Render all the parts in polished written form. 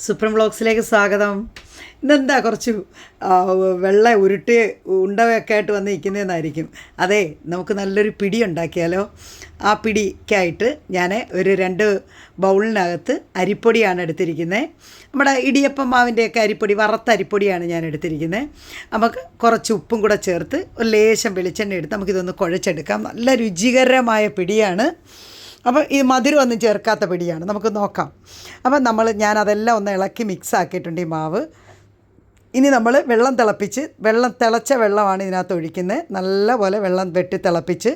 Supreme വ്ളോഗ്സിലേക്ക് സ്വാഗതം. ഇന്നെന്താ കുറച്ച് വെള്ള ഉരുട്ടി ഉണ്ടയൊക്കെ ആയിട്ട് വന്ന് നിൽക്കുന്നതെന്നായിരിക്കും. അതെ, നമുക്ക് നല്ലൊരു പിടി ഉണ്ടാക്കിയാലോ. ആ പിടിക്കായിട്ട് ഞാൻ ഒരു 2 ബൗളിനകത്ത് അരിപ്പൊടിയാണ് എടുത്തിരിക്കുന്നത്. നമ്മുടെ ഇടിയപ്പം മാവിൻ്റെയൊക്കെ അരിപ്പൊടി, വറുത്ത അരിപ്പൊടിയാണ് ഞാൻ എടുത്തിരിക്കുന്നത്. നമുക്ക് കുറച്ച് ഉപ്പും കൂടെ ചേർത്ത് ഒരു ലേശം വെളിച്ചെണ്ണ എടുത്ത് നമുക്കിതൊന്ന് കുഴച്ചെടുക്കാം. നല്ല രുചികരമായ പിടിയാണ്. അപ്പോൾ ഈ മധുരമൊന്നും ചേർക്കാത്ത പിടിയാണ്. നമുക്ക് നോക്കാം. അപ്പം ഞാനതെല്ലാം ഒന്ന് ഇളക്കി മിക്സ് ആക്കിയിട്ടുണ്ട് ഈ മാവ്. ഇനി നമ്മൾ തിളച്ച വെള്ളമാണ് ഇതിനകത്ത് ഒഴിക്കുന്നത്. നല്ലപോലെ വെള്ളം വെട്ടി തിളപ്പിച്ച്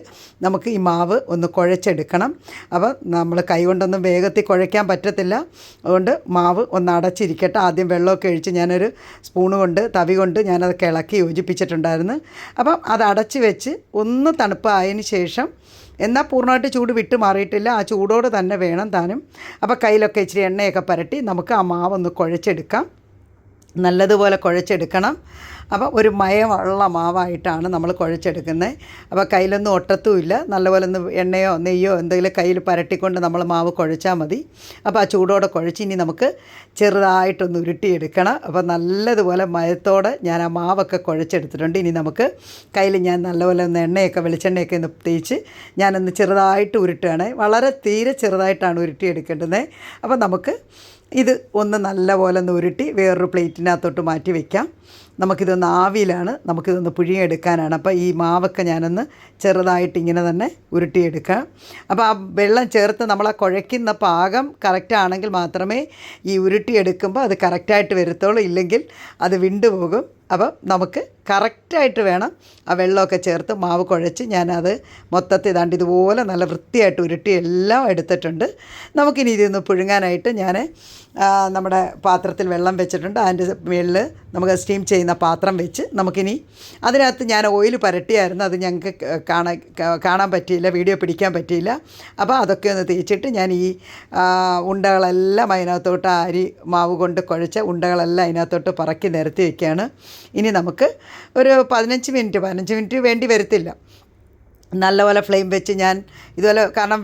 നമുക്ക് ഈ മാവ് ഒന്ന് കുഴച്ചെടുക്കണം. അപ്പോൾ നമ്മൾ കൈ കൊണ്ടൊന്നും വേഗത്തിൽ കുഴയ്ക്കാൻ പറ്റത്തില്ല. അതുകൊണ്ട് മാവ് ഒന്ന് അടച്ചിരിക്കട്ടെ. ആദ്യം വെള്ളമൊക്കെ ഒഴിച്ച് ഞാനൊരു സ്പൂണ് കൊണ്ട് തവി കൊണ്ട് ഞാനതൊക്കെ ഇളക്കി യോജിപ്പിച്ചിട്ടുണ്ടായിരുന്നു. അപ്പം അത് അടച്ച് വെച്ച് ഒന്ന് തണുപ്പായതിന് ശേഷം, എന്നാൽ പൂർണ്ണമായിട്ട് ചൂട് വിട്ട് മാറിയിട്ടില്ല, ആ ചൂടോട് തന്നെ വേണം താനും. അപ്പോൾ കയ്യിലൊക്കെ ഇച്ചിരി എണ്ണയൊക്കെ പുരട്ടി നമുക്ക് ആ മാവൊന്ന് കുഴച്ചെടുക്കാം. നല്ലതുപോലെ കുഴച്ചെടുക്കണം. അപ്പോൾ ഒരു മയമുള്ള മാവായിട്ടാണ് നമ്മൾ കുഴച്ചെടുക്കുന്നത്. അപ്പോൾ കയ്യിലൊന്നും ഒട്ടത്തുമില്ല. നല്ലപോലെ ഒന്ന് എണ്ണയോ നെയ്യോ എന്തെങ്കിലും കയ്യിൽ പുരട്ടിക്കൊണ്ട് നമ്മൾ മാവ് കുഴച്ചാൽ മതി. അപ്പോൾ ആ ചൂടോടെ കുഴച്ച് ഇനി നമുക്ക് ചെറുതായിട്ടൊന്ന് ഉരുട്ടിയെടുക്കണം. അപ്പോൾ നല്ലതുപോലെ മയത്തോടെ ഞാൻ ആ മാവൊക്കെ കുഴച്ചെടുത്തിട്ടുണ്ട്. ഇനി നമുക്ക് കയ്യിൽ ഞാൻ നല്ലപോലെ ഒന്ന് വെളിച്ചെണ്ണയൊക്കെ ഒന്ന് തേച്ച് ഞാനൊന്ന് ചെറുതായിട്ട് ഉരുട്ടുകയാണ്. വളരെ തീരെ ചെറുതായിട്ടാണ് ഉരുട്ടിയെടുക്കേണ്ടത്. അപ്പോൾ നമുക്ക് ഇത് ഒന്ന് നല്ലപോലെ ഒന്ന് ഉരുട്ടി വേറൊരു പ്ലേറ്റിനകത്തോട്ട് മാറ്റി വയ്ക്കാം. നമുക്കിതൊന്ന് ആവിയിലാണ് നമുക്കിതൊന്ന് പുഴുങ്ങിയെടുക്കാനാണ്. അപ്പോൾ ഈ മാവൊക്കെ ഞാനൊന്ന് ചെറുതായിട്ട് ഇങ്ങനെ തന്നെ ഉരുട്ടിയെടുക്കാം. അപ്പോൾ ആ വെള്ളം ചേർത്ത് നമ്മൾ ആ കുഴയ്ക്കുന്ന പാകം കറക്റ്റാണെങ്കിൽ മാത്രമേ ഈ ഉരുട്ടിയെടുക്കുമ്പോൾ അത് കറക്റ്റായിട്ട് വരത്തുള്ളൂ. ഇല്ലെങ്കിൽ അത് വിണ്ടുപോകും. അപ്പം നമുക്ക് കറക്റ്റായിട്ട് വേണം ആ വെള്ളമൊക്കെ ചേർത്ത് മാവ് കുഴച്ച് ഞാനത് മൊത്തത്തിൽ ഇതുപോലെ നല്ല വൃത്തിയായിട്ട് ഉരുട്ടി എല്ലാം എടുത്തിട്ടുണ്ട്. നമുക്കിനി ഇതൊന്ന് പുഴുങ്ങാനായിട്ട് ഞാൻ നമ്മുടെ പാത്രത്തിൽ വെള്ളം വെച്ചിട്ടുണ്ട്. അതിൻ്റെ മുകളിൽ നമുക്ക് സ്റ്റീം ചെയ്യുന്ന പാത്രം വെച്ച് നമുക്കിനി അതിനകത്ത് ഞാൻ ഓയിൽ പുരട്ടിയായിരുന്നു. അത് ഞങ്ങൾക്ക് കാണാൻ പറ്റിയില്ല, വീഡിയോ പിടിക്കാൻ പറ്റിയില്ല. അപ്പോൾ അതൊക്കെ ഒന്ന് തേച്ചിട്ട് ഞാൻ ഈ ഉണ്ടകളെല്ലാം അതിനകത്തോട്ട് അരി മാവ് കൊണ്ട് കുഴച്ച ഉണ്ടകളെല്ലാം അതിനകത്തോട്ട് പറക്കി നിരത്തി വയ്ക്കുകയാണ്. ഇനി നമുക്ക് ഒരു 15 മിനിറ്റ് വേണ്ടി വരത്തില്ല. നല്ലപോലെ ഫ്ലെയിം വെച്ച് ഞാൻ ഇതുപോലെ, കാരണം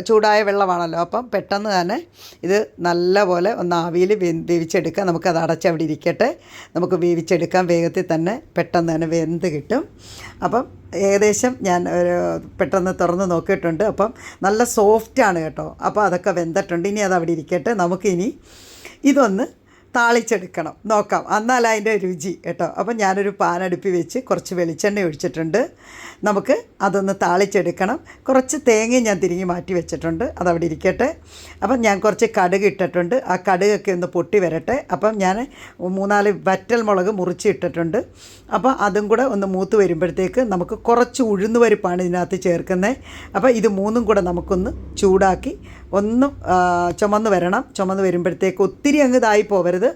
ചൂടായ വെള്ളമാണല്ലോ, അപ്പം പെട്ടെന്ന് തന്നെ ഇത് നല്ലപോലെ ഒന്ന് ആവിയിൽ വേവിച്ചെടുക്കാം. നമുക്കത് അടച്ചവിടെ ഇരിക്കട്ടെ. നമുക്ക് വേവിച്ചെടുക്കാം. വേഗത്തിൽ തന്നെ പെട്ടെന്ന് തന്നെ വെന്ത് കിട്ടും. അപ്പം ഏകദേശം ഞാൻ പെട്ടെന്ന് തുറന്ന് നോക്കിയിട്ടുണ്ട്. അപ്പം നല്ല സോഫ്റ്റാണ് കേട്ടോ. അപ്പോൾ അതൊക്കെ വെന്തിട്ടുണ്ട്. ഇനി അതവിടെ ഇരിക്കട്ടെ. നമുക്കിനി ഇതൊന്ന് താളിച്ചെടുക്കണം. നോക്കാം, എന്നാൽ അതിൻ്റെ രുചി കേട്ടോ. അപ്പം ഞാനൊരു പാനടുപ്പി വെച്ച് കുറച്ച് വെളിച്ചെണ്ണ ഒഴിച്ചിട്ടുണ്ട്. നമുക്ക് അതൊന്ന് താളിച്ചെടുക്കണം. കുറച്ച് തേങ്ങയും ഞാൻ തിരിഞ്ഞ് മാറ്റി വെച്ചിട്ടുണ്ട്. അതവിടെ ഇരിക്കട്ടെ. അപ്പം ഞാൻ കുറച്ച് കടുക് ഇട്ടിട്ടുണ്ട്. ആ കടുകൊക്കെ ഒന്ന് പൊട്ടി വരട്ടെ. അപ്പം ഞാൻ 3-4 വറ്റൽ മുളക് മുറിച്ചിട്ടിട്ടുണ്ട്. അപ്പോൾ അതും കൂടെ ഒന്ന് മൂത്ത് വരുമ്പോഴത്തേക്ക് നമുക്ക് കുറച്ച് ഉഴുന്നുപരിപ്പാണ് ഇതിനകത്ത് ചേർക്കുന്നത്. അപ്പോൾ ഇത് മൂന്നും കൂടെ നമുക്കൊന്ന് ചൂടാക്കി ഒന്ന് ചുമന്ന് വരണം. ചുമന്ന് വരുമ്പോഴത്തേക്ക് ഒത്തിരി അങ്ങ് ഇതായി പോവരുത്.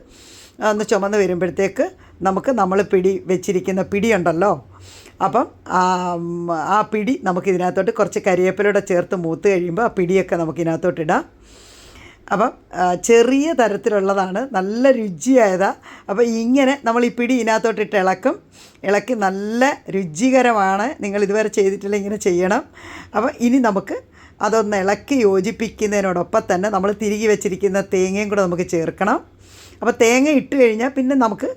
ഒന്ന് ചുമന്ന് വരുമ്പോഴത്തേക്ക് നമ്മൾ വെച്ചിരിക്കുന്ന പിടിയുണ്ടല്ലോ, അപ്പം ആ പിടി നമുക്കിതിനകത്തോട്ട് കുറച്ച് കരിവേപ്പിലൂടെ ചേർത്ത് മൂത്ത് കഴിയുമ്പോൾ ആ പിടിയൊക്കെ നമുക്കിതിനകത്തോട്ടിടാം. അപ്പം ചെറിയ തരത്തിലുള്ളതാണ്, നല്ല രുചിയായതാണ്. അപ്പോൾ ഇങ്ങനെ നമ്മൾ ഈ പിടി ഇതിനകത്തോട്ടിട്ട് ഇളക്കി നല്ല രുചികരമാണ്. നിങ്ങൾ ഇതുവരെ ചെയ്തിട്ടില്ല, ഇങ്ങനെ ചെയ്യണം. അപ്പോൾ ഇനി നമുക്ക് അതൊന്ന് ഇളക്കി യോജിപ്പിക്കുന്നതിനോടൊപ്പം തന്നെ നമ്മൾ തിരികെ വെച്ചിരിക്കുന്ന തേങ്ങയും കൂടെ നമുക്ക് ചേർക്കണം. അപ്പോൾ തേങ്ങ ഇട്ട് കഴിഞ്ഞാൽ പിന്നെ നമുക്ക്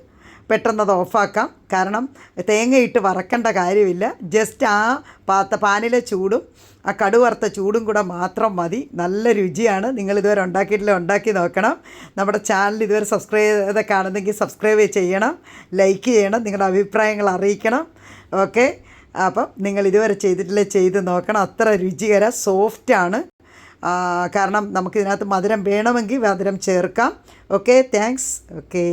പെട്ടെന്നത് ഓഫാക്കാം. കാരണം തേങ്ങ ഇട്ട് വറക്കേണ്ട കാര്യമില്ല. ജസ്റ്റ് ആ പാനിലെ ചൂടും ആ കടുവറുത്ത ചൂടും കൂടെ മാത്രം മതി. നല്ല രുചിയാണ്. നിങ്ങളിതുവരെ ഉണ്ടാക്കിയിട്ടില്ല, ഉണ്ടാക്കി നോക്കണം. നമ്മുടെ ചാനൽ ഇതുവരെ സബ്സ്ക്രൈബ് ചെയ്ത് കാണുന്നെങ്കിൽ സബ്സ്ക്രൈബ് ചെയ്യണം, ലൈക്ക് ചെയ്യണം, നിങ്ങളുടെ അഭിപ്രായങ്ങൾ അറിയിക്കണം. ഓക്കെ, അപ്പം നിങ്ങൾ ഇതുവരെ ചെയ്തിട്ടില്ല, ചെയ്ത് നോക്കണം. അത്ര രുചികര സോഫ്റ്റാണ്. കാരണം നമുക്കിതിനകത്ത് മധുരം വേണമെങ്കിൽ മധുരം ചേർക്കാം. Okay, thanks. ഓക്കെ.